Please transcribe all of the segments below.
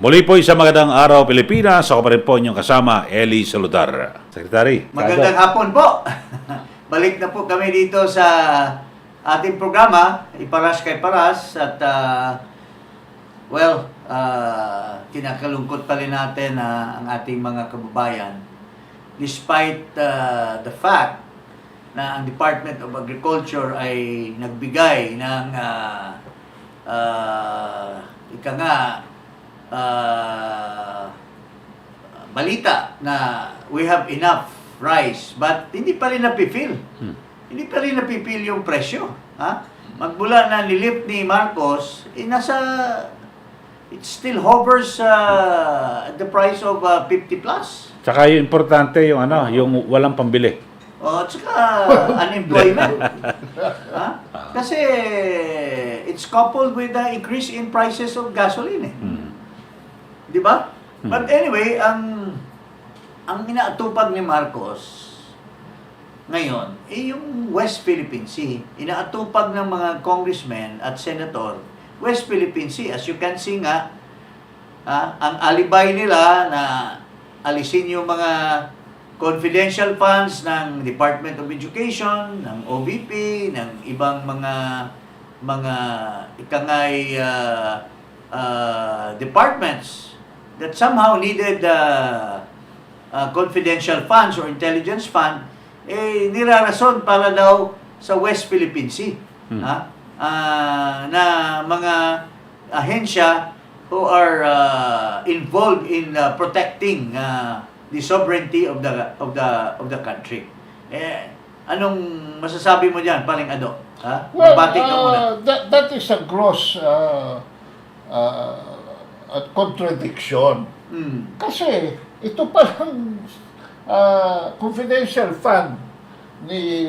Muli po isang magandang araw Pilipinas. Ako pa rin po inyong kasama, Eli Saludar. Secretary. Magandang hapon po. Balik na po kami dito sa ating programa, Iparas kay Paras. At kinakalungkot pa rin natin ang ating mga kababayan. Despite the fact na ang Department of Agriculture ay nagbigay ng balita na we have enough rice, but hindi pa rin napipil. Hindi pa rin napipil yung presyo. Magmula na nilift ni Marcos, it still hovers at the price of 50 plus. Tsaka yung importante yung yung walang pambili. At saka unemployment. Kasi it's coupled with the increase in prices of gasoline. Di ba? But anyway, ang inaatupag ni Marcos ngayon, yung West Philippine Sea. Inaatupag ng mga congressmen at senator, West Philippine Sea. As you can see nga, ang alibay nila na alisin yung mga confidential funds ng Department of Education, ng OVP, ng ibang mga ikangay departments that somehow needed confidential funds or intelligence fund, nirarason para daw sa West Philippine Sea. Na mga ahensya who are involved in protecting the sovereignty of the country. Anong masasabi mo diyan, paring Ado? Well, Magbati ka muna. that is a gross contradiction. Kasi ito palang confidential fund ni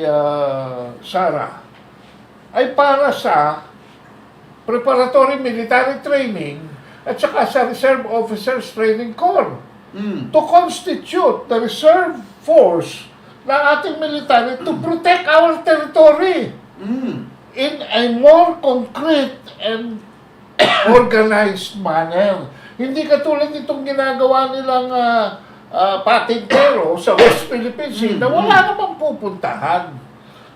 Sara ay para sa preparatory military training at saka sa Reserve Officers Training Corps to constitute the reserve force ng ating military to protect our territory in a more concrete and organized manner. Hindi katulad itong ginagawa nilang patintero sa West Philippine Sea na wala namang pupuntahan.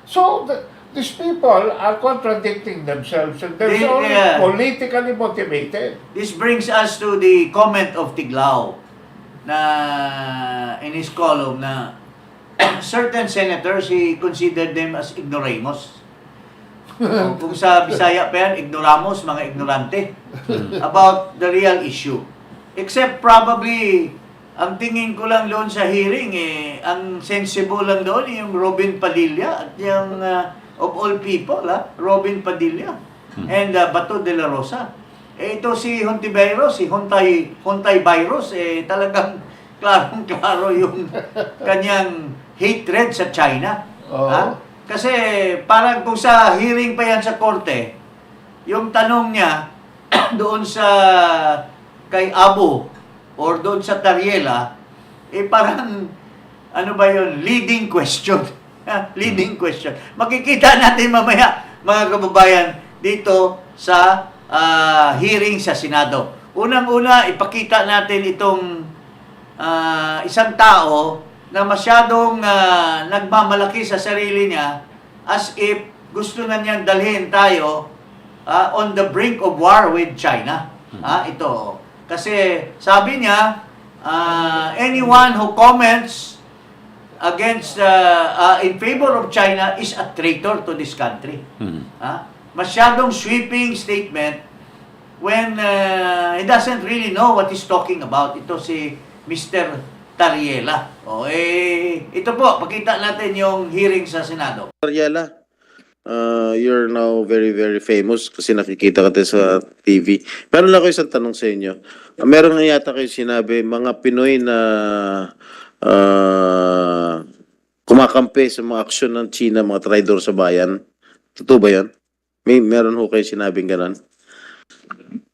So, these people are contradicting themselves and they're only politically motivated. This brings us to the comment of Tiglao na in his column na certain senators, he considered them as ignoramus. Kung sa Bisaya pa yan, ignoramos, mga ignorante about the real issue. Except probably, ang tingin ko lang doon sa hearing, ang sensible lang doon yung Robin Padilla at yung of all people, Robin Padilla and Bato de la Rosa. Ito si Hontiveros, si Hontay Virus, talagang klarong-klaro yung kanyang hatred sa China. Kasi parang kung sa hearing pa yan sa korte, yung tanong niya doon sa kay Abu or doon sa Tariela, parang ano ba yun? Leading question. Leading question. Makikita natin mamaya, mga kababayan, dito sa hearing sa Senado. Unang-una, ipakita natin itong isang tao na masyadong nagmamalaki sa sarili niya as if gusto na niyang dalhin tayo on the brink of war with China. Ito. Kasi sabi niya, anyone who comments against in favor of China is a traitor to this country. Masyadong sweeping statement when he doesn't really know what he's talking about. Ito si Mr. Tariela. Ito po, pakita natin yung hearing sa Senado. Tariela, you're now very, very famous kasi nakikita ka sa TV. Meron lang ako isang tanong sa inyo. Meron nga yata kayo sinabi, mga Pinoy na kumakampi sa mga aksyon ng China, mga traidor sa bayan. Totoo ba yan? Meron ho kayo sinabing ganon?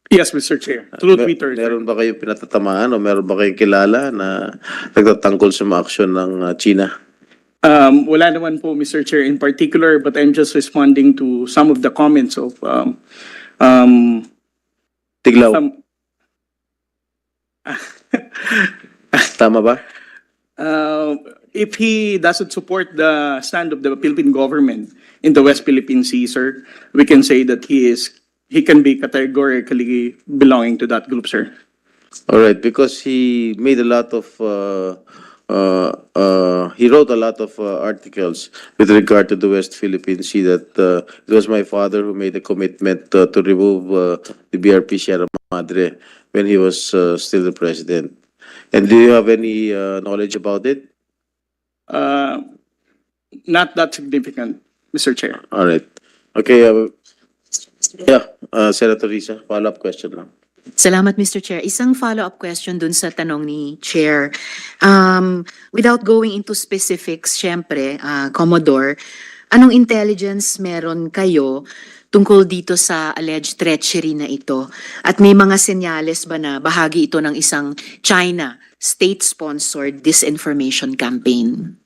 Yes, Mr. Chair. Through Twitter. Meron ba kayo pinatatamaan o meron ba kayong kilala na nagtatangkol sa mga aksyon ng China? Wala naman po, Mr. Chair, in particular, but I'm just responding to some of the comments of Tiglao. Tama ba? If he doesn't support the stand of the Philippine government in the West Philippine Sea, sir, we can say that he can be categorically belonging to that group, sir. All right, because he made a lot of he wrote a lot of articles with regard to the West Philippine Sea that it was my father who made a commitment to remove the BRP Sierra Madre when he was still the president. And do you have any knowledge about it? Not that significant, Mr. Chair. All right. Okay. Yeah, Senator Risa, follow-up question lang. Salamat, Mr. Chair. Isang follow-up question dun sa tanong ni Chair. Without going into specifics, syempre, Commodore, anong intelligence meron kayo tungkol dito sa alleged treachery na ito? At may mga senyales ba na bahagi ito ng isang China state-sponsored disinformation campaign?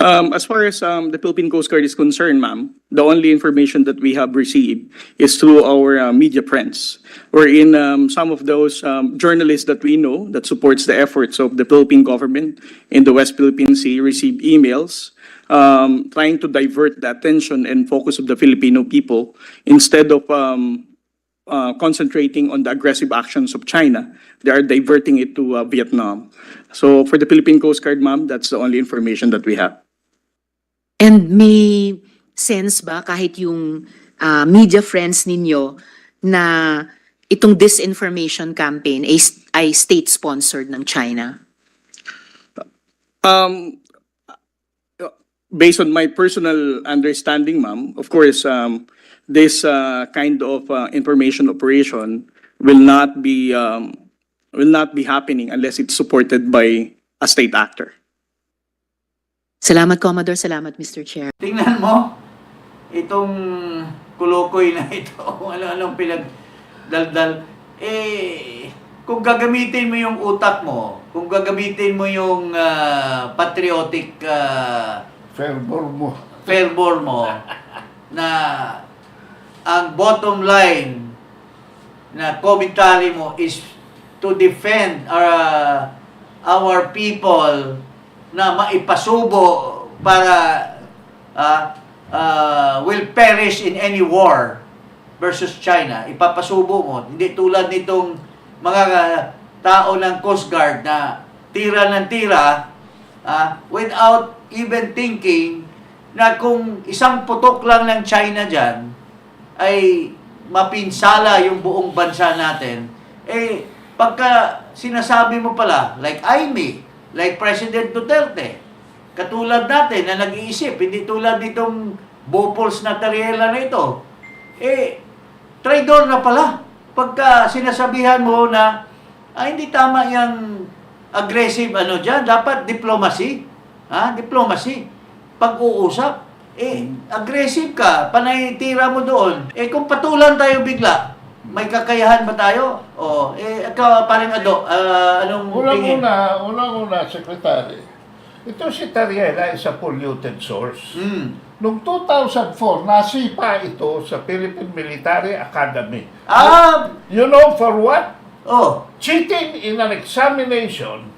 As far as the Philippine Coast Guard is concerned, ma'am, the only information that we have received is through our media friends, wherein some of those journalists that we know that supports the efforts of the Philippine government in the West Philippine Sea received emails trying to divert the attention and focus of the Filipino people instead of concentrating on the aggressive actions of China. They are diverting it to Vietnam. So for the Philippine Coast Guard, ma'am, that's the only information that we have. And may sense ba kahit yung media friends ninyo na itong disinformation campaign ay state-sponsored ng China? Based on my personal understanding, ma'am, of course, this kind of information operation will not be happening unless it's supported by a state actor. Salamat, Commodore. Salamat, Mr. Chair. Tingnan mo, itong kulukoy na ito, ano-anong pinagdaldal. Kung gagamitin mo yung utak mo, kung gagamitin mo yung patriotic Fervor mo. na ang bottom line na commentary mo is to defend our people na maipasubo para will perish in any war versus China. Ipapasubo mo. Hindi tulad nitong mga tao ng Coast Guard na tira ng tira without even thinking na kung isang putok lang ng China dyan ay mapinsala yung buong bansa natin, pagka sinasabi mo pala, like Aimee, like President Duterte, katulad natin na nag-iisip, hindi tulad nitong Bopols na Tariela na ito, traidor na pala. Pagka sinasabihan mo na, hindi tama yung aggressive dyan, dapat diplomacy. Diplomacy. Pag-uusap. Aggressive ka, panay tira mo doon. Kung patulan tayo bigla, may kakayahan ba tayo? Ikaw, paring Ado, anong tingin? Unang-una, Secretary, ito si Tariela is a polluted source. Noong 2004, nasipa ito sa Philippine Military Academy. You know for what? Cheating in an examination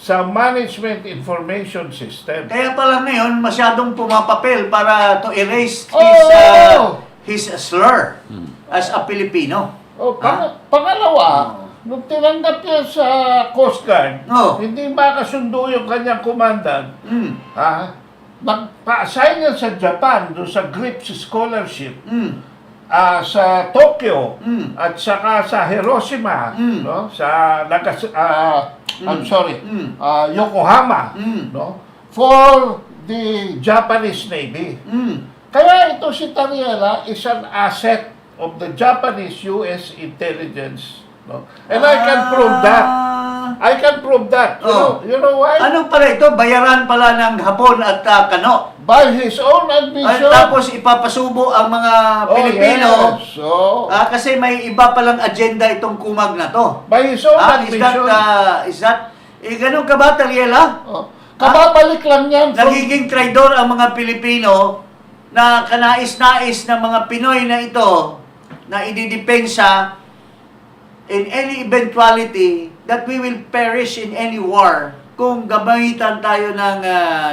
sa Management Information System. Kaya pala ngayon, masyadong pumapapel para to erase his slur as a Filipino. Pangalawa, nung tinanggap niya sa Coast Guard, hindi makasundo yung kanyang commandant, nagpa-assign niya sa Japan, doon sa GRIPS Scholarship, sa Tokyo, at saka sa Hiroshima, no? Sa Yokohama, no? For the Japanese Navy. Kaya ito si Tariela is an asset of the Japanese-US intelligence. No? And I can prove that. I can prove that. You know why? Ano pala ito? Bayaran pala ng Hapon at Kano. By his own admission. Tapos ipapasubo ang mga Pilipino. Yes. So, Kasi may iba palang agenda itong kumag na to. by his own admission. Is that ganun ka ba, Tariela? Kababalik lang yan. Nagiging traidor ang mga Pilipino na kanais-nais ng mga Pinoy na ito na ididepensa, in any eventuality that we will perish in any war kung gamitan tayo ng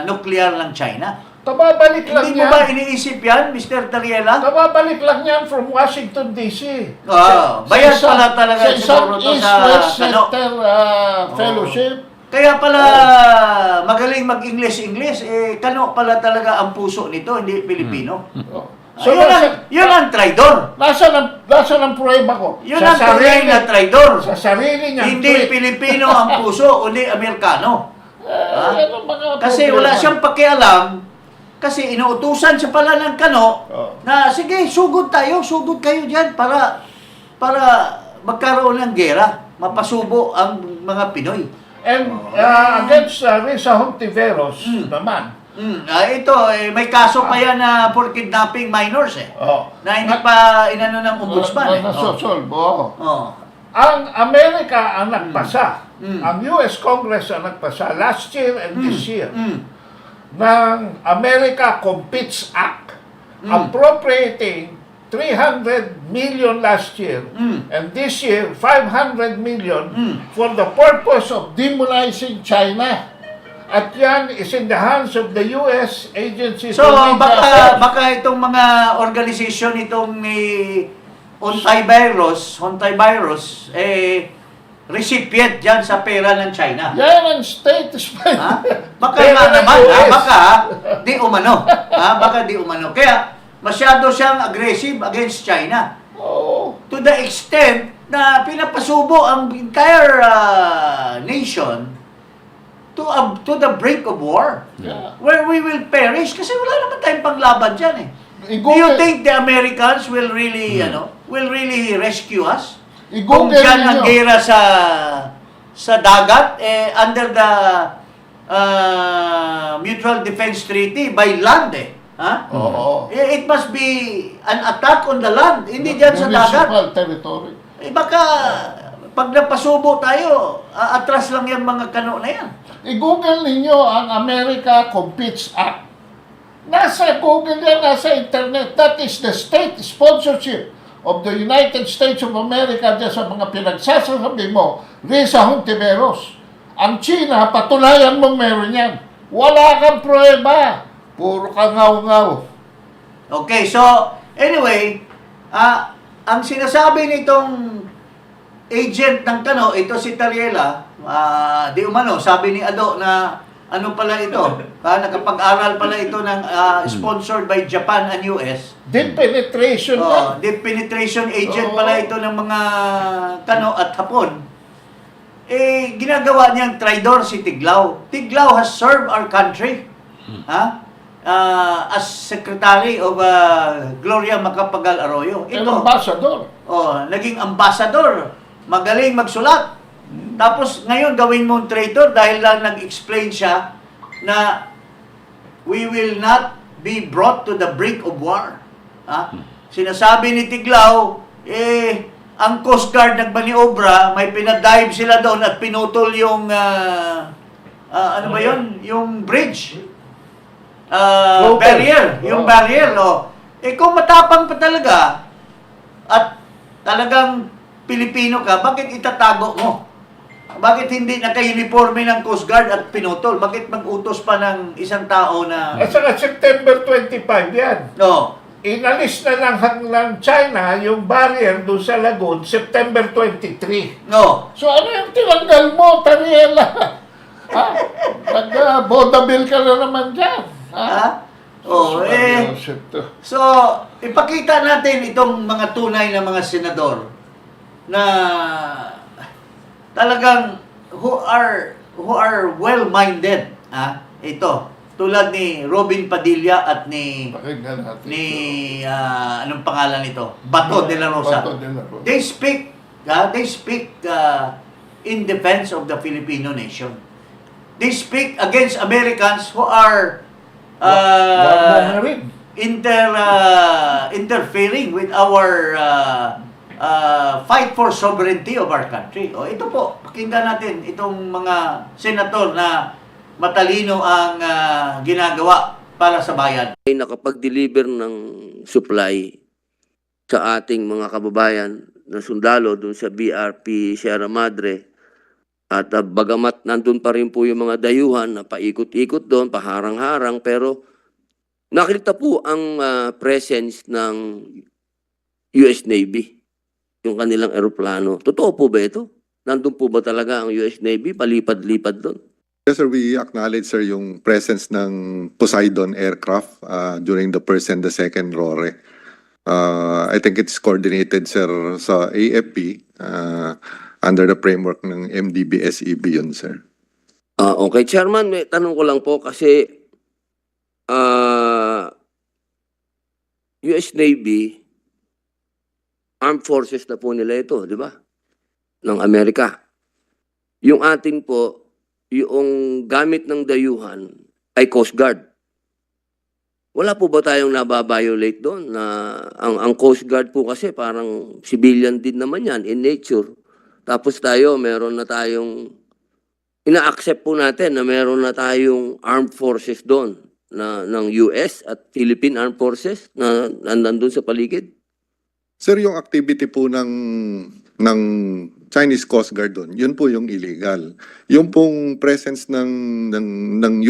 nuclear ng China. Tababalik lang Hindi mo yan. ba iniisip yan, Mr. Tariela? Tababalik lang yan from Washington, D.C. Bayad pala talaga sa isang siguro to East-West sa ano. Center Fellowship. Kaya pala magaling mag-English, kano pala talaga ang puso nito, hindi Pilipino. Oh. So, yun ang traidor. Nasaan ang prueba ko? Yun ang tunay na traidor. Sa sarili niya. Hindi Pilipino ang puso, kundi Amerikano. Kasi wala siyang pakialam, kasi inuutusan siya pala ng kano na sige, sugod kayo dyan para magkaroon ng gera, mapasubo ang mga Pinoy. And against Risa Hontiveros naman. Ito, may kaso pa yan na for kidnapping minors na hindi pa inano ng ombudsman. Ang Amerika ang nagpasa. Ang US Congress ang nagpasa last year and this year ng America Competes Act appropriating 300 million last year and this year 500 million for the purpose of demonizing China. At yan is in the hands of the US agencies. So, baka itong mga organization itong ni Hontivirus, recipient dyan sa pera ng China. Yan ang state spy. Baka nga naman, baka di umano. Baka di umano. Kaya, masyado siyang aggressive against China. To the extent na pinapasubo ang entire nation to the brink of war. Where we will perish kasi wala naman tayong panglaban dyan Do you think the Americans will really, rescue us? Kung dyan ang gera sa dagat, under the Mutual Defense Treaty by land it must be an attack on the land, hindi dyan sa dagat. Municipal territory. Baka pag napasubo tayo, atras lang yung mga kano na yan. I-google ninyo ang America Competes Act. Nasa Google yan, nasa internet. That is the state sponsorship of the United States of America dyan sa mga pinagsasabi mo, Risa Hontiveros. Ang China, patulayan mo meron yan. Wala kang prueba. Puro ka ngaw-ngaw. Okay, so, anyway, ang sinasabi nitong agent ng kano, ito si Tariela, di umano, sabi ni Ado na ano pala ito, nakapag-aral pala ito ng sponsored by Japan and US. Deep penetration yan. Deep penetration agent pala ito ng mga kano at Hapon. Ginagawa niyang traidor si Tiglao. Tiglao has served our country. As Secretary of Gloria Macapagal Arroyo. Ito, ambassador. Naging ambassador. Magaling magsulat. Tapos ngayon gawin mong traitor dahil lang nag-explain siya na we will not be brought to the brink of war. Sinasabi ni Tiglao, ang Coast Guard nagmaniobra, may pinadive sila doon at pinutol yung ano ba yun? Yung bridge. Barrier. Yung barrier. Kung matapang pa talaga at talagang Pilipino ka, bakit itatago mo? Bakit hindi naka-uniforme ng Coast Guard at pinutol? Bakit mag-utos pa ng isang tao na... At saka September 25 yan. Inalis na ng China yung barrier doon sa lagoon, September 23. So ano yung tinanggal mo, Tariela? Nag-bodabil ka na naman dyan. So, ipakita natin itong mga tunay na mga senador na talagang who are well-minded. Ito, tulad ni Robin Padilla at ni anong pangalan nito? Bato de la Rosa. They speak in defense of the Filipino nation. They speak against Americans who are interfering with our fight for sovereignty of our country. Ito po, pakinggan natin itong mga senator na matalino ang ginagawa para sa bayan. Ay nakapag-deliver ng supply sa ating mga kababayan na sundalo dun sa BRP Sierra Madre. At bagamat nandun pa rin po yung mga dayuhan na paikot-ikot doon, paharang-harang, pero nakita po ang presence ng US Navy, yung kanilang eroplano. Totoo po ba ito? Nandun po ba talaga ang US Navy, palipad-lipad doon? Yes, sir, we acknowledge, sir, yung presence ng Poseidon aircraft during the first and the second RORE. I think it's coordinated, sir, sa AFP under the framework ng MDB-SEB yun, sir. Okay, Chairman, may tanong ko lang po kasi US Navy, armed forces na po nila ito, di ba? Ng Amerika. Yung atin po, yung gamit ng dayuhan ay Coast Guard. Wala po ba tayong nababiolate doon? Na ang Coast Guard po kasi parang civilian din naman yan in nature. Tapos tayo, meron na tayong, ina-accept po natin na meron na tayong armed forces doon na ng US at Philippine Armed Forces na nandun sa paligid. Sir, yung activity po ng Chinese Coast Guard doon, yun po yung illegal. Yung pong presence ng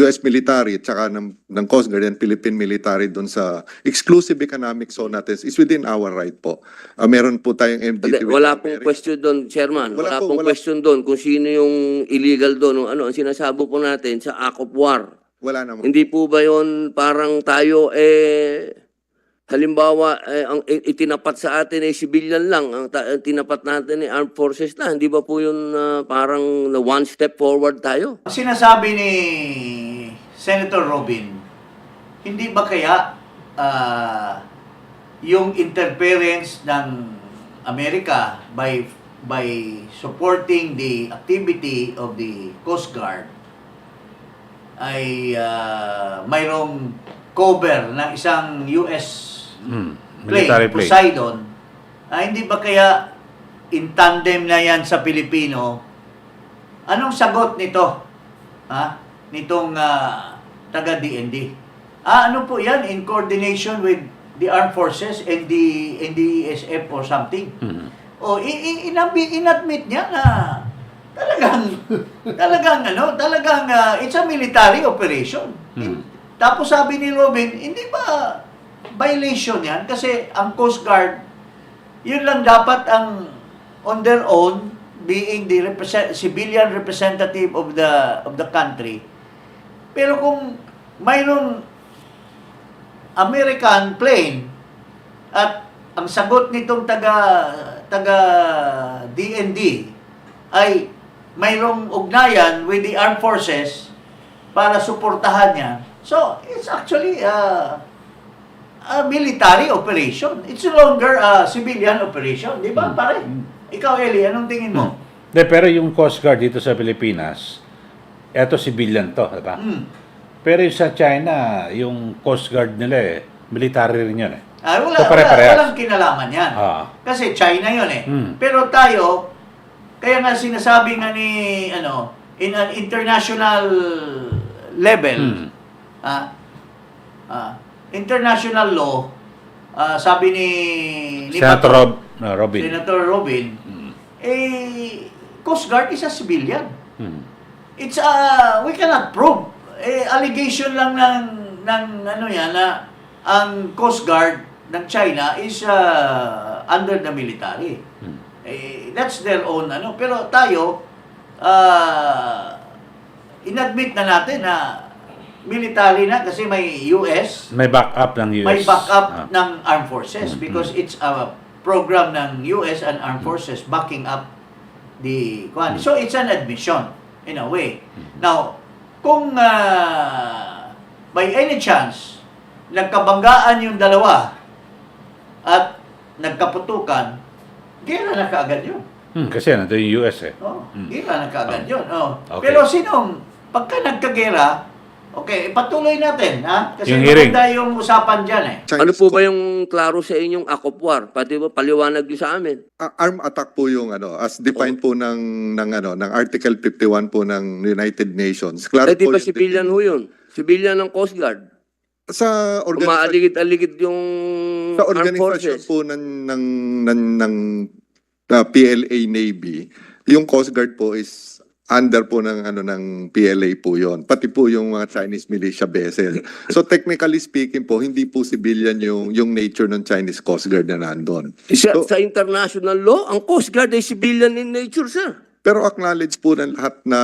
US military at saka ng Coast Guard and Philippine military doon sa exclusive economic zone natin is within our right po. Meron po tayong MDT. Wala pong question doon, Chairman. Wala pong question doon kung sino yung illegal doon. Ano, ang sinasabo po natin sa Act of War. Wala naman. Hindi po ba yun parang tayo halimbawa, ang itinapat sa atin ay civilian lang, ang tinapat natin ay armed forces na. Hindi ba po yun parang one step forward tayo? Ang sinasabi ni Senator Robin, hindi ba kaya yung interference ng Amerika by supporting the activity of the Coast Guard ay mayroong cover ng isang US military plane. Poseidon, hindi ba kaya in tandem na yan sa Pilipino? Anong sagot nito? Nitong taga-DND? Ano po yan? In coordination with the armed forces and the NDSF or something? O inadmit niya na talagang it's a military operation. Tapos sabi ni Robin, hindi ba violation yan? Kasi ang Coast Guard, yun lang dapat ang on their own, being the civilian representative of the country. Pero kung mayroong American plane at ang sagot nitong taga DND ay mayroong ugnayan with the armed forces para suportahan niya. So, it's actually a military operation. It's no longer a civilian operation. Di ba, pare? Ikaw, Eli, anong tingin mo? Pero yung Coast Guard dito sa Pilipinas, eto civilian to, di ba? Pero yung sa China, yung Coast Guard nila military rin yun Walang kinalaman yan. Kasi China yun Pero tayo, kaya nga sinasabi nga ni, in an international level, international law, sabi ni Senator Robin. Senator Robin, Coast Guard is a civilian. It's we cannot prove. Allegation lang ng yan na ang Coast Guard ng China is under the military. That's their own pero tayo inadmit na natin na military na kasi may US. May backup ng US. May backup ng armed forces because it's a program ng US and armed forces backing up the So it's an admission in a way. Now, kung by any chance nagkabanggaan yung dalawa at nagkaputukan, gera na kaagad yun. Kasi nandun yung US Gera na kaagad yun. Okay. Pero pagka nagkagera, okay, patuloy natin, Kasi Yung hearing. maganda yung usapan dyan Ano po ba yung klaro sa inyong Act of War? Pati ba paliwanag niyo sa amin? Armed attack po yung as defined po ng Article 51 po ng United Nations. Klaro Di po ba yung civilian ho yun? Civilian ng Coast Guard. sa Umaaligid-aligid yung sa armed organisasyon forces. po ng PLA Navy, yung Coast Guard po is under po ng PLA po yon, pati po yung mga Chinese militia vessel. So technically speaking po, hindi po civilian yung nature ng Chinese Coast Guard na nandun. Sa international law, ang Coast Guard ay civilian in nature, sir. Pero acknowledge po ng lahat na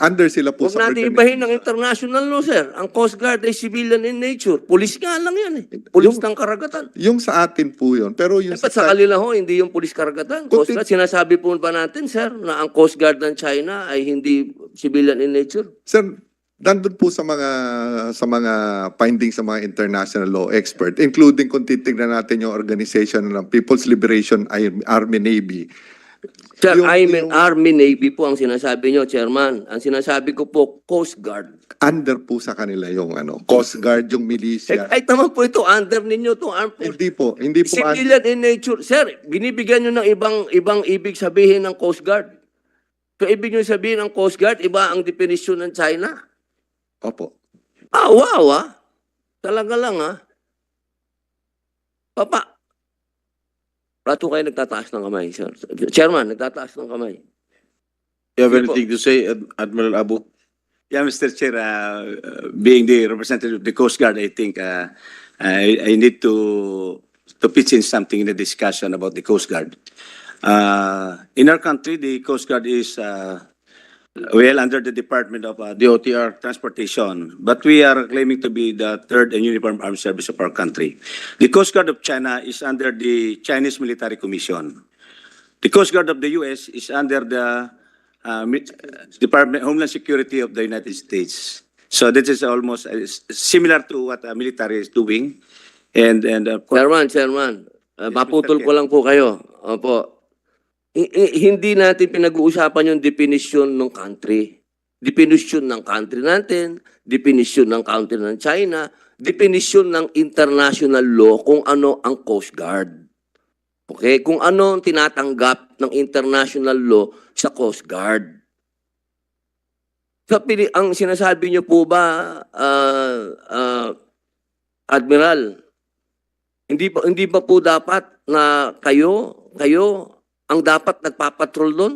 under sila po Huwag natin ibahin ng international law, sir. Ang Coast Guard ay civilian in nature. Pulis nga lang yan eh. Pulis ng karagatan. Yung sa atin po yun. Pero yung Dapat sa kanila ho, hindi yung pulis karagatan. Coast Guard, sinasabi po ba natin, sir, na ang Coast Guard ng China ay hindi civilian in nature? Sir, nandun po sa mga findings sa mga international law expert, including kung titignan natin yung organization ng People's Liberation Army Navy. Sir, Yung Army, Navy po ang sinasabi nyo, Chairman. Ang sinasabi ko po, Coast Guard. under po sa kanila yung Coast Guard, yung militia. Kahit naman po ito, under ninyo to armed forces. Hindi po Civilian in nature. Sir, binibigyan nyo ng ibang ibig sabihin ng Coast Guard. So, ibig nyo sabihin ng Coast Guard, iba ang definisyon ng China. Opo. Wow, ah. Talaga lang, ah. Papa, Rato kayo nagtataas ng kamay, sir. Chairman, nagtataas ng kamay. You have Sige po. anything to say, Admiral Abu? Yeah, Mr. Chair, being the representative of the Coast Guard, I think I need to pitch in something in the discussion about the Coast Guard. In our country, the Coast Guard is well under the Department of DOTR. Transportation, but we are claiming to be the third and uniform armed service of our country. The Coast Guard of China is under the Chinese Military Commission. The Coast Guard of the U.S. is under the Department of Homeland Security of the United States. So this is almost similar to what military is doing. And Chairman, maputol ko lang po kayo. Opo. Hindi natin pinag-uusapan yung definition ng country. Definition ng country natin, definition ng country ng China, definition ng international law kung ano ang Coast Guard. Okay? Kung ano ang tinatanggap ng international law sa Coast Guard. Ang sinasabi niyo po ba, Admiral, hindi ba po dapat na kayo ang dapat nagpapatrol doon?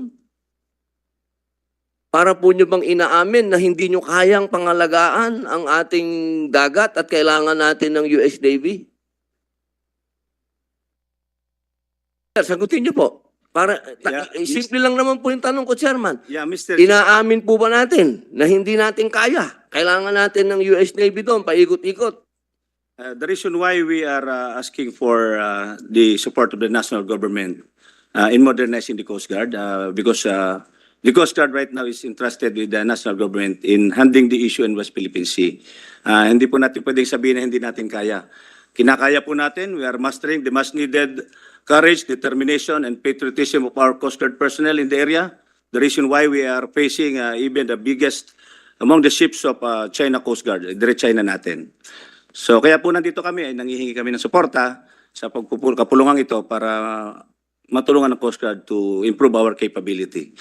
Para po nyo bang inaamin na hindi nyo kayang pangalagaan ang ating dagat at kailangan natin ng US Navy? Sir, sagutin nyo po. Simple lang naman po yung tanong ko, Chairman. yeah, Mr. Inaamin po ba natin na hindi natin kaya? Kailangan natin ng US Navy doon, paikot-ikot. The reason why we are asking for the support of the national government in modernizing the Coast Guard, because the Coast Guard right now is entrusted with the national government in handling the issue in West Philippine Sea. Hindi po natin pwedeng sabihin na hindi natin kaya. Kinakaya po natin. We are mastering the much needed courage, determination, and patriotism of our Coast Guard personnel in the area. The reason why we are facing even the biggest among the ships of China Coast Guard, dire China natin. So kaya po nandito kami, ay nanghihingi kami ng suporta sa kapulungan ito para matulungan ng Coast Guard to improve our capability.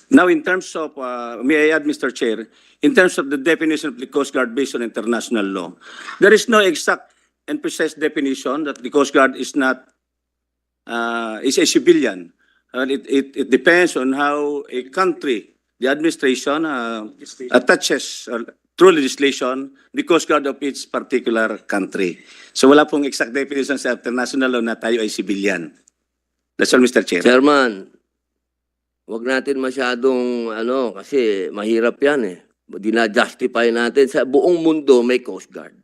Now, in terms of, may I add, Mr. Chair, in terms of the definition of the Coast Guard based on international law, there is no exact and precise definition that the Coast Guard is not, is a civilian. It depends on how a country, the administration, attaches through legislation the Coast Guard of its particular country. So wala pong exact definition sa international law na tayo ay civilian. That's all, Mr. Chair. Chairman, wag natin masyadong, kasi mahirap yan eh. Dina-justify natin sa buong mundo may Coast Guard.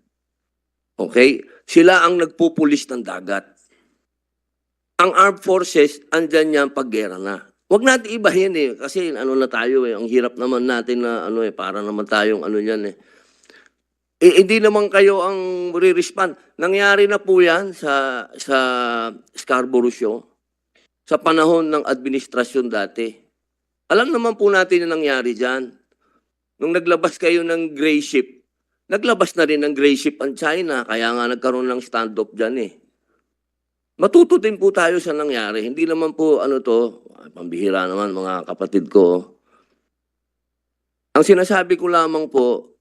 Okay? Sila ang nagpupulis ng dagat. Ang armed forces, andyan yan paggera na. Wag natin ibahin eh. Kasi na tayo eh. Ang hirap naman natin na para naman tayong yan eh. Hindi naman kayo ang re-respond. Nangyari na po yan sa Scarborough Show. Sa panahon ng administrasyon dati. Alam naman po natin yung nangyari dyan. Nung naglabas kayo ng gray ship, naglabas na rin ng gray ship ang China, kaya nga nagkaroon ng standoff dyan eh. Matuto din po tayo sa nangyari. Hindi naman po pambihira naman mga kapatid ko. Ang sinasabi ko lamang po,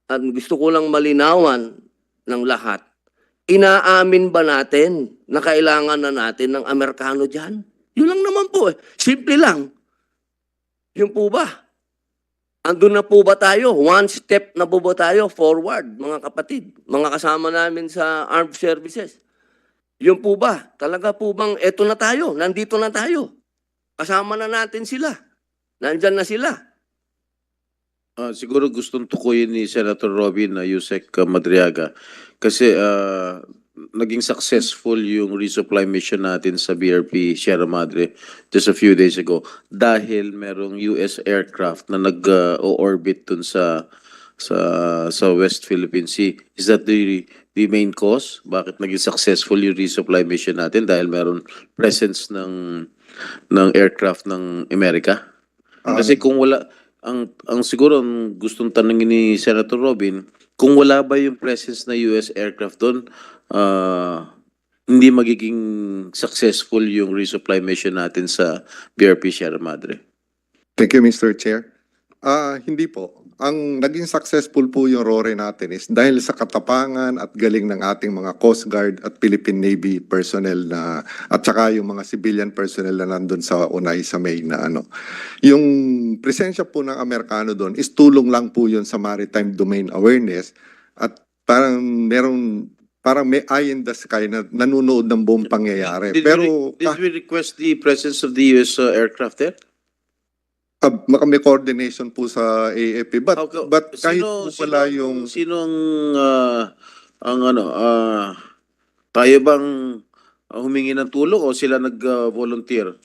at gusto ko lang malinawan ng lahat, inaamin ba natin na kailangan na natin ng Amerikano dyan? Yun lang naman po eh. Simple lang. Yun po ba? Andun na po ba tayo? One step na po ba tayo forward, mga kapatid? Mga kasama namin sa armed services. Yun po ba? Talaga po bang eto na tayo? Nandito na tayo. Kasama na natin sila. Nandyan na sila. Siguro gustong tukuyin ni Senator Robin na Yusek Madriaga kasi naging successful yung resupply mission natin sa BRP Sierra Madre just a few days ago dahil merong US aircraft na nag-orbit dun sa West Philippine Sea. Is that the main cause? Bakit naging successful yung resupply mission natin? Dahil meron presence ng aircraft ng Amerika? Kasi kung wala, ang siguro ang gustong tanongin ni Senator Robin, kung wala ba yung presence na US aircraft doon, hindi magiging successful yung resupply mission natin sa BRP Sierra Madre. Thank you, Mr. Chair. Hindi po. Ang naging successful po yung RORE natin is dahil sa katapangan at galing ng ating mga Coast Guard at Philippine Navy personnel na at saka yung mga civilian personnel na nandun sa Unay sa May na ano. Yung presensya po ng Amerikano doon is tulong lang po yun sa maritime domain awareness at parang may eye in the sky na nanonood ng buong pangyayari. Did we request the presence of the US aircraft there? May coordination po sa AFP but kahit po pala yung Sino tayo bang humingi ng tulong o sila nag-volunteer?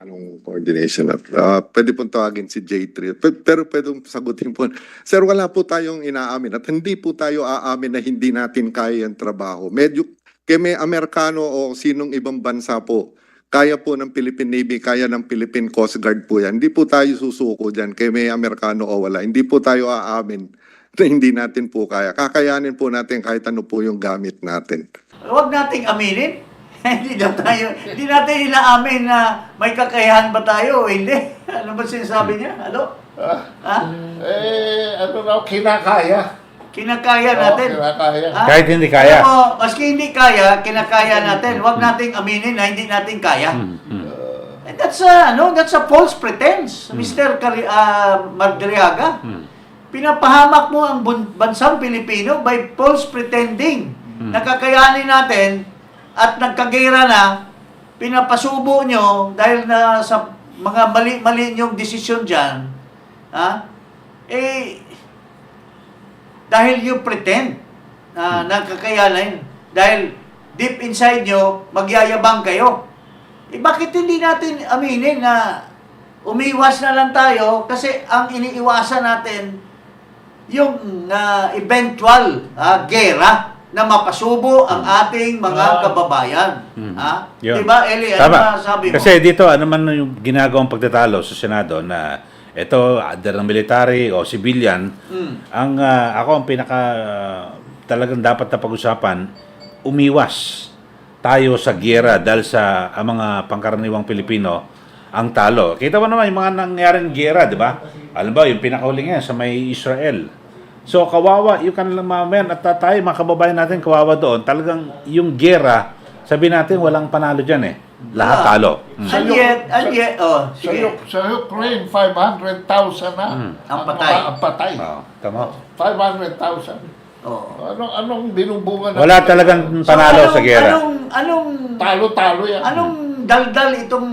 anong coordination at pwede pong tawagin si J3 pero pwedeng sagutin po. Sir, wala po tayong inaamin at hindi po tayo aamin na hindi natin kaya ang trabaho. Medyo kay may Amerikano o sinong ibang bansa po, kaya po ng Philippine Navy, kaya ng Philippine Coast Guard po yan. Hindi po tayo susuko dyan kay may Amerikano o wala. Hindi po tayo aamin na hindi natin po kaya. Kakayanin po natin kahit ano po yung gamit natin. Huwag nating aminin. hindi natin inaamin na may kakayahan ba tayo o hindi. Ano ba sinasabi niya? Ano? Ano raw, kinakaya. Kinakaya natin. Kinakaya. Kahit hindi kaya. Alam mo, maski hindi kaya, kinakaya natin. Huwag nating aminin na hindi natin kaya. And that's a false pretense, Mr. Madriaga. Pinapahamak mo ang bansang Pilipino by false pretending. Nakakayanin natin at nagkagera na, pinapasubo nyo dahil na sa mga mali-mali nyong desisyon dyan, dahil you pretend na nakakayanin, dahil deep inside nyo, magyayabang kayo. Bakit hindi natin aminin na umiwas na lang tayo kasi ang iniiwasan natin yung eventual gera na mapasubo ang ating mga kababayan. Yun. Diba, Eli? Ano Tama. sabi mo? Kasi dito, ano man yung ginagawang pagtatalo sa Senado na ito, under ng military o civilian, ako ang pinaka talagang dapat na pag-usapan, umiwas tayo sa giyera dahil sa ang mga pangkaraniwang Pilipino ang talo. Kita mo naman yung mga nangyaring giyera, di ba? Alam ba, yung pinakahuling yan sa may Israel. So, kawawa, yung kanilang mamayan at tayo, mga kababayan natin, kawawa doon. Talagang yung giyera, sabi natin, walang panalo dyan eh. Lahat talo. And yet, sige. Sa Ukraine, 500,000 na Ang patay. Ang patay. Tama. 500,000. Oh. Anong binubungan? Wala talagang panalo sa giyera. Anong Talo-talo yan. Anong daldal itong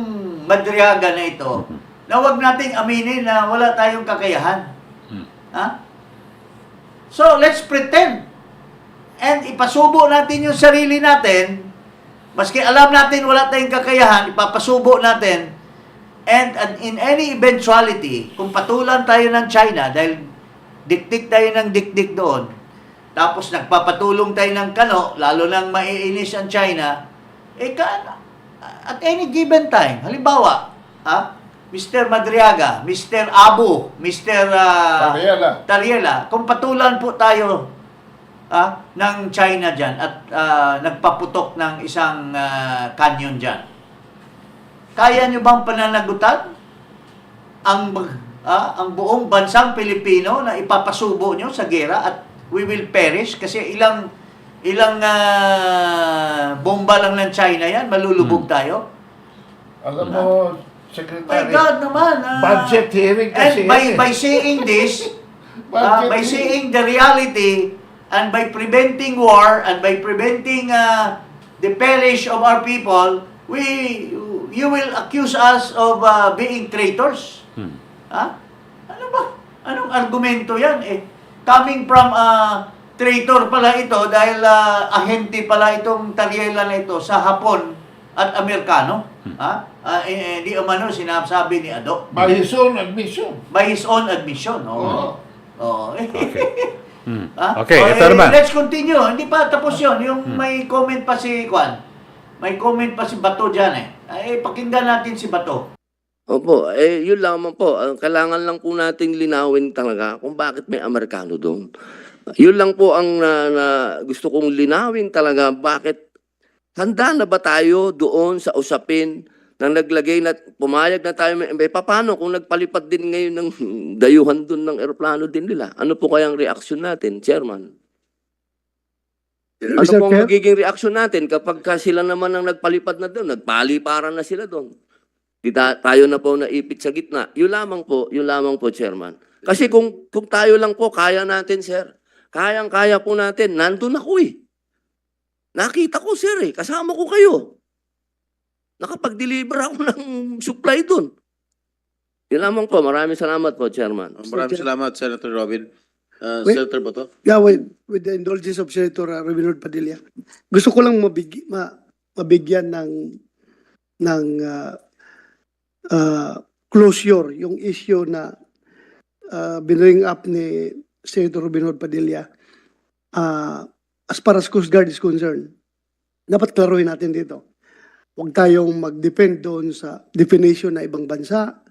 Madriaga na ito na wag nating aminin na wala tayong kakayahan? So, let's pretend and ipasubo natin yung sarili natin, maski alam natin wala tayong kakayahan, ipapasubo natin, and in any eventuality, kung patulan tayo ng China dahil dikdik tayo ng dikdik doon, tapos nagpapatulong tayo ng kano, lalo nang maiinis ang China, at any given time, halimbawa, Mr. Madriaga, Mr. Abu, Mr. Tariela, kung patulan po tayo ng China dyan at nagpaputok ng isang canyon dyan, kaya nyo bang pananagutan ang buong bansang Pilipino na ipapasubo nyo sa gera at we will perish kasi ilang bomba lang ng China yan, malulubog tayo. Alam mo, My Secretary, God naman. budget hearing kasi And by, yan eh. by saying this, Budget by hearing. saying the reality, and by preventing war, and by preventing the perish of our people, you will accuse us of being traitors. Ha? Ano ba? Anong argumento yan? Coming from traitor pala ito dahil ahente pala itong Tariela na ito sa Hapon at Amerikano. Ha? Di umano sinasabi ni Ado. By his own admission. By his own admission. Oo. Oh. Okay, ito naman. Let's continue. Hindi pa tapos yon. Yung may comment pa si Kwan. May comment pa si Bato dyan pakinggan natin si Bato. Opo, yun lamang po. Kailangan lang po nating linawin talaga kung bakit may Amerikano doon. Yun lang po ang gusto kong linawin talaga. Bakit handa na ba tayo doon sa usapin na naglagay na pumayag na tayo? Paano kung nagpalipad din ngayon ng dayuhan doon ng eroplano din nila? Ano po kayang reaksyon natin, Chairman? Ano po ang magiging reaksyon natin kapag sila naman ang nagpalipad na doon? Nagpaliparan na sila doon. Tayo na po naipit sa gitna. Yun lamang po, Chairman. Kasi kung tayo lang po, kaya natin, sir. Kayang-kaya po natin. Nandun ako eh. Nakita ko, sir eh. Kasama ko kayo. Nakapag-deliver ako ng supply doon. Yun lamang po. Maraming salamat po, Chairman. Maraming salamat, Senator Robin. Wait. Senator Bato? Yeah, with the indulgence of Senator Reynald Padilla, gusto ko lang mabigyan ng closure yung issue na binring up ni Senator Reynald Padilla as far as Coast Guard is concerned. Dapat klaruhin natin dito. Huwag tayong mag-depend doon sa definition na ibang bansa.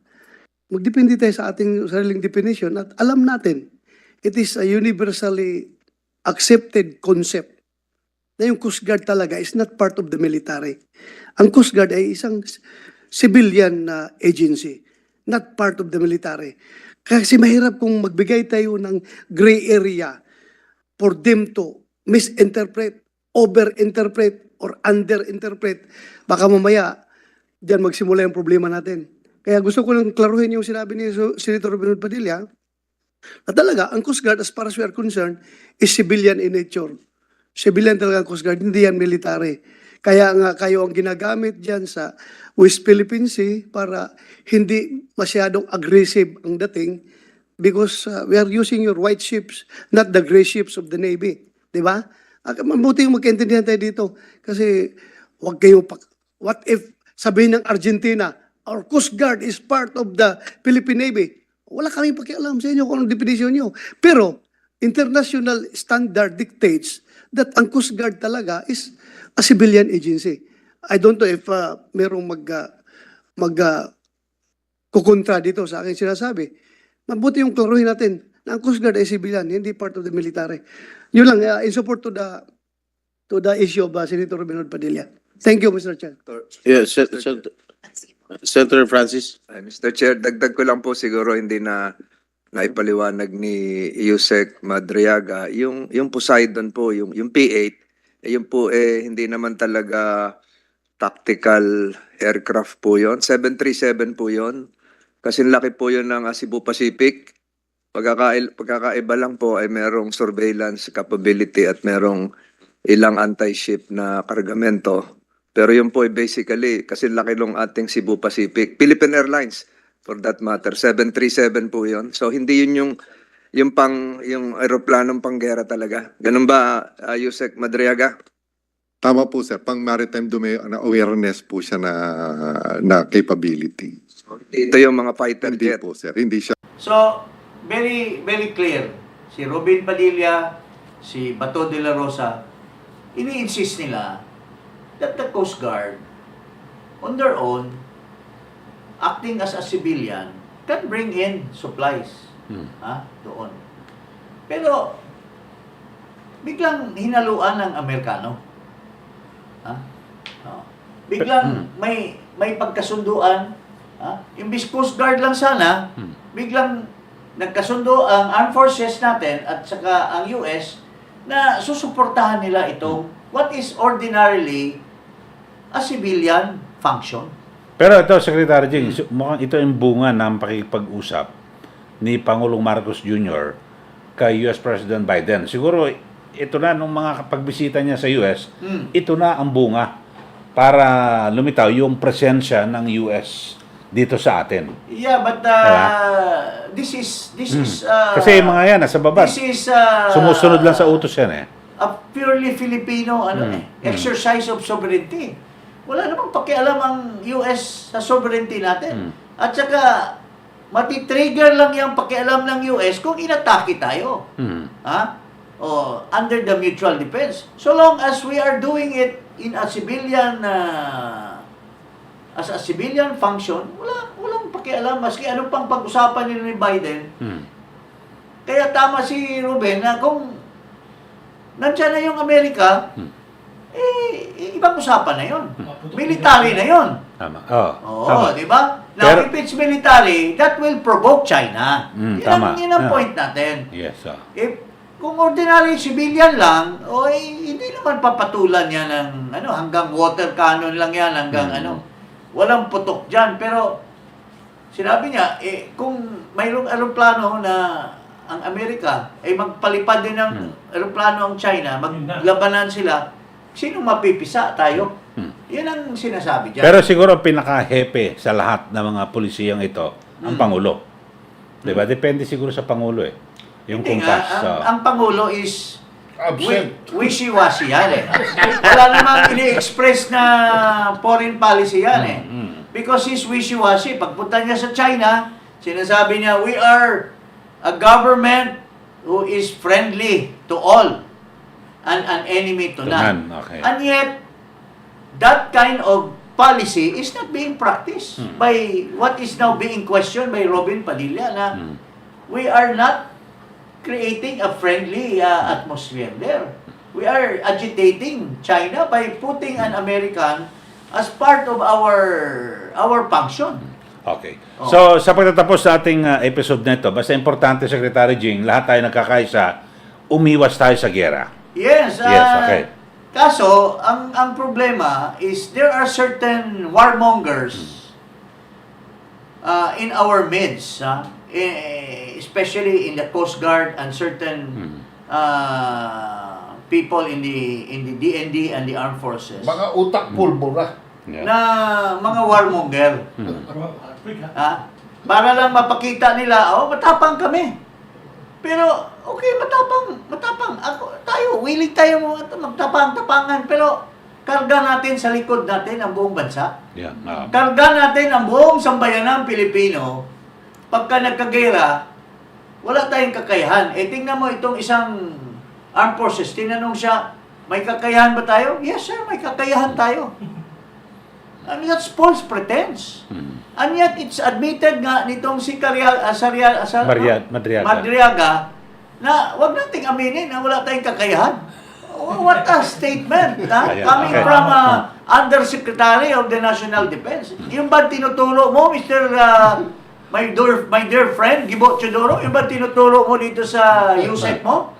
Mag-depende tayo sa ating sariling definition at alam natin it is a universally accepted concept na yung Coast Guard talaga is not part of the military. Ang Coast Guard ay isang civilian agency, not part of the military. Kasi mahirap kung magbigay tayo ng gray area for them to misinterpret, overinterpret, or underinterpret. Baka mamaya, diyan magsimula yung problema natin. Kaya gusto ko lang klaruhin yung sinabi ni Senator Reynald Padilla, na talaga, ang Coast Guard, as far as we are concerned, is civilian in nature. Civilian talaga ang Coast Guard, hindi yan military. Kaya nga kayo ang ginagamit dyan sa West Philippine Sea para hindi masyadong aggressive ang dating because we are using your white ships, not the gray ships of the Navy. Diba? Mabuti yung magkaintindihan tayo dito. Kasi wag kayo what if sabihin ng Argentina, our Coast Guard is part of the Philippine Navy. Wala kaming pakialam sa inyo kung anong definition nyo. Pero, international standard dictates that ang Coast Guard talaga is a civilian agency. I don't know if merong kukontra dito sa aking sinasabi. Mabuti yung klaruhin natin na ang Coast Guard ay civilian, hindi part of the military. Yun lang, in support to the issue of Senator Reynald Padilla. Thank you, Mr. Chair. Yes, Senator Francis? Mr. Chair, dagdag ko lang po siguro hindi na naipaliwanag ni Yusek Madriaga. Yung Poseidon po, yung P-8, yun po hindi naman talaga tactical aircraft po yon. 737 po yon. Kasi laki po yun ng Cebu Pacific. Pagkakaiba lang po ay merong surveillance capability at merong ilang anti-ship na kargamento. Pero yun po ay basically, kasi laki long ating Cebu Pacific. Philippine Airlines, for that matter. 737 po yun. So, hindi yun yung aeroplanong panggera talaga. Ganun ba, Yusek Madriaga? Tama po, sir. Pang maritime domain awareness po siya na capability. Ito yung mga fighter Hindi jet. po, sir. Hindi siya. So, very, very clear. Si Robin Padilla, si Bato de la Rosa, ini-insist nila that the Coast Guard, on their own, acting as a civilian, can bring in supplies doon. Pero, biglang hinaluan ng Amerikano. Biglang may pagkasunduan. Imbis Coast Guard lang sana, biglang nagkasundo ang armed forces natin at saka ang US na susuportahan nila itong what is ordinarily a civilian function. Pero ito, Secretary Jing, mukhang ito yung bunga ng pakikipag-usap ni Pangulong Marcos Jr. kay US President Biden. Siguro, ito na, nung mga pagbisita niya sa US, ito na ang bunga para lumitaw yung presensya ng US dito sa atin. Yeah, but Diba? this is Kasi yung mga yan, nasa baba, this is sumusunod lang sa utos yan eh. a purely Filipino exercise of sovereignty. Wala namang pakialam ang US sa sovereignty natin. At saka matitrigger lang yung pakialam ng US kung inatake tayo. Ha? O under the mutual defense. So long as we are doing it in a civilian as a civilian function, walang pakialam maski ano pang pag-usapan nila ni Biden. Kaya tama si Ruben na kung nandiyan na yung Amerika, ibang usapan na yon. Military na yon. Tama. Oo, Tama. di ba? Now, Pero- if it's military, that will provoke China. Tama. Yan ang Yeah. point natin. Yes. If kung ordinary civilian lang, hindi naman papatulan yan ng hanggang water cannon lang yan, hanggang walang putok dyan. Pero sinabi niya, kung mayroong aeroplano na ang Amerika ay magpalipad din ng aeroplano ang China, maglabanan sila, sino mapipisa tayo? Yan ang sinasabi dyan. Pero siguro pinaka-hepe sa lahat ng mga pulisiyang ito, ang Pangulo. Diba? Depende siguro sa Pangulo eh. Yung Hindi kumpas. nga, ang Pangulo is Absent. wishy-washy yan eh. Wala namang ini-express na foreign policy yan eh. Because he's wishy-washy. Pagpunta niya sa China, sinasabi niya, we are a government who is friendly to all and an enemy to none. Okay. And yet, that kind of policy is not being practiced by what is now being questioned by Robin Padilla na we are not creating a friendly atmosphere there. We are agitating China by putting an American as part of our function. Okay. So, sa pagtatapos sa ating episode na ito, basta importante, Secretary Jing, lahat tayo nagkakaisa, umiwas tayo sa giyera. Yes. Yes, okay. Kaso, ang problema is there are certain warmongers in our midst, especially in the Coast Guard and certain people in the DND and the Armed Forces Mga utak pulbura. na mga warmonger. Ha? Para lang mapakita nila, matapang kami. Pero, okay, matapang. Tayo, willing tayo magtapang-tapangan. Pero, karga natin sa likod natin ang buong bansa. Yeah. Karga natin ang buong sambayanang Pilipino. Pagka nagkagera, wala tayong kakayahan. Tingnan mo itong isang armed forces. Tinanong siya, may kakayahan ba tayo? Yes, sir, may kakayahan tayo. I mean, that's false pretense. And yet, it's admitted nga nitong si Madriaga na wag nating aminin na wala tayong kakayahan. What a statement, ha? Coming Okay. from Undersecretary of the National Defense. Yung ba tinuturo mo, Mr. My dear friend, Gibo Chodoro, yung ba tinuturo mo dito sa USEC mo?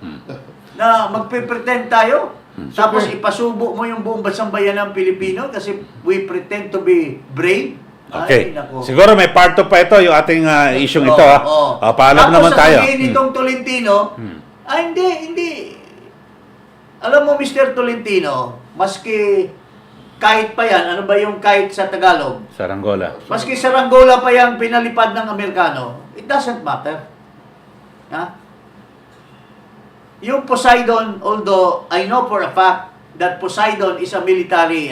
Na magpe-pretend tayo? Tapos ipasubo mo yung buong bansang bayan ng Pilipino kasi we pretend to be brave? Okay. Ay, nako. Siguro may part 2 pa ito, yung ating isyong ito. Paalam naman tayo. Tapos sasabihin nitong Tolentino, hindi. Alam mo, Mr. Tolentino, maski kahit pa yan, ano ba yung kahit sa Tagalog? Saranggola. Maski saranggola pa yung pinalipad ng Amerikano, it doesn't matter. Ha? Yung Poseidon, although I know for a fact that Poseidon is a military,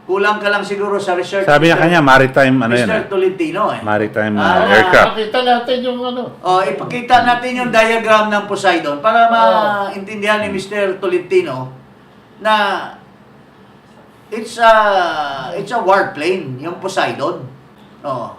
kulang ka lang siguro sa research. Sabi niya kanya, maritime, Mr. Tolentino, maritime Ah, aircraft. Pakita natin yung Ipakita natin yung diagram ng Poseidon para maintindihan ni Mr. Tolentino na it's a warplane, yung Poseidon.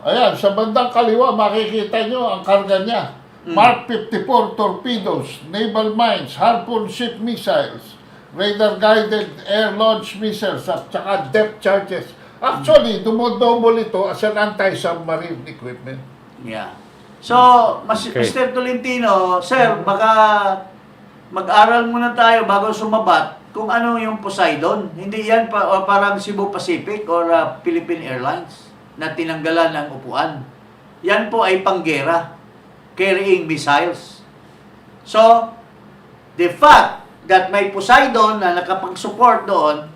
Ayan, sa bandang kaliwa, makikita nyo ang karga niya. Mark 54 torpedoes, naval mines, harpoon ship missiles, radar-guided air-launched missiles, at saka depth charges. Actually, dumodouble ito as an anti-submarine equipment. Yeah. So, Mr. Tolentino, sir, baka mag-aral muna tayo bago sumabat kung ano yung Poseidon. Hindi yan parang Cebu Pacific or Philippine Airlines na tinanggalan ng upuan. Yan po ay panggera, carrying missiles. So, the fact that may Poseidon na nakapag-support doon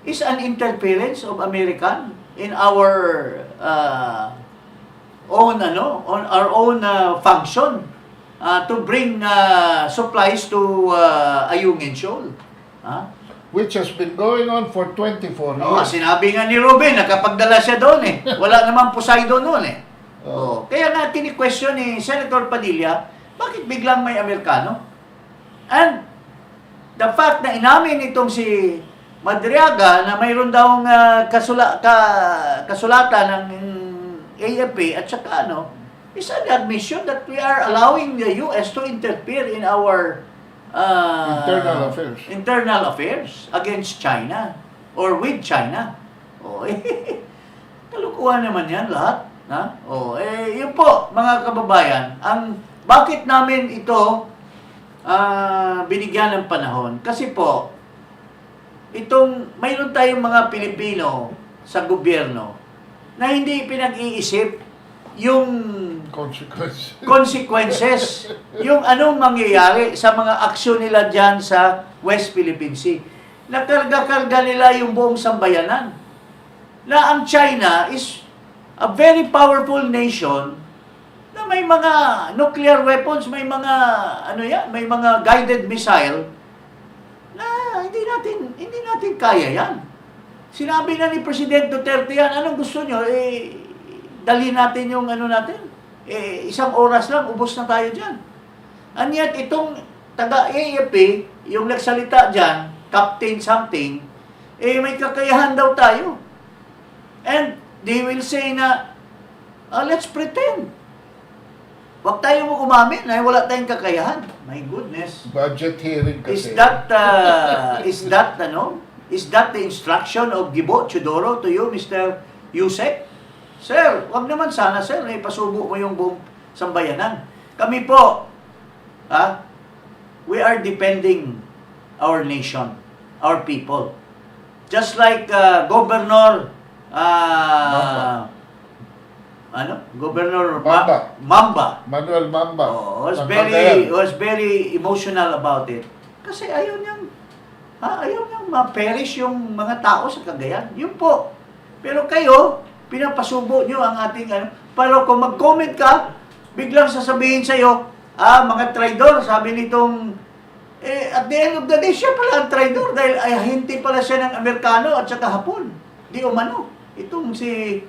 is an interference of American in our on our own function to bring supplies to Ayungin Shoal. Which has been going on for 24 Oh, years. sinabi nga ni Ruben, nakapagdala siya doon eh. Wala namang Poseidon noon eh. Oh. Kaya nga tini-question ni Senator Padilla, bakit biglang may Amerikano? And the fact na inamin itong si Madriaga na mayroon daw kasulatan ng AFP at saka is an admission that we are allowing the US to interfere in our internal affairs against China or with China. Oh, kalukuhan naman yan lahat. Oh, yun po, mga kababayan, bakit namin ito binigyan ng panahon? Kasi po, mayroon tayong mga Pilipino sa gobyerno na hindi pinag-iisip yung consequences, yung anong mangyayari sa mga aksyon nila dyan sa West Philippine Sea. Nakarga-karga nila yung buong sambayanan. Na ang China is a very powerful nation na may mga nuclear weapons, may mga may mga guided missile na hindi natin kaya yan. Sinabi na ni President Duterte yan, anong gusto nyo? Dali natin yung natin. 1 oras lang, ubos na tayo dyan. And yet, itong taga-AFP, yung nagsalita dyan, Captain something, may kakayahan daw tayo. And they will say na, let's pretend. Huwag tayo mo umamin na wala tayong kakayahan. My goodness. Budget hearing kasi. Is that the instruction of Gibo Chodoro to you, Mr. Yusek? Sir, wag naman sana, sir, na ipasubo mo yung buong sambayanan. Kami po, we are defending our nation, our people. Just like Governor Governor Mamba. Manuel Mamba. Was very emotional about it. Kasi ayaw niyang ma-perish yung mga tao sa Cagayan. Yun po. Pero kayo, pinapasubo nyo ang ating Pero kung mag-comment ka, biglang sasabihin sa'yo, mga traidor, sabi nitong, at the end of the day, siya pala ang traidor dahil hinti pala siya ng Amerikano at saka Hapon. Di umano. Itong si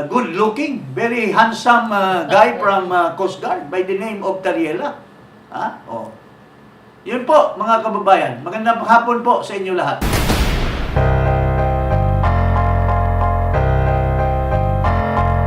good-looking, very handsome guy from Coast Guard by the name of Tariela. Yun po, mga kababayan. Magandang hapon po sa inyo lahat.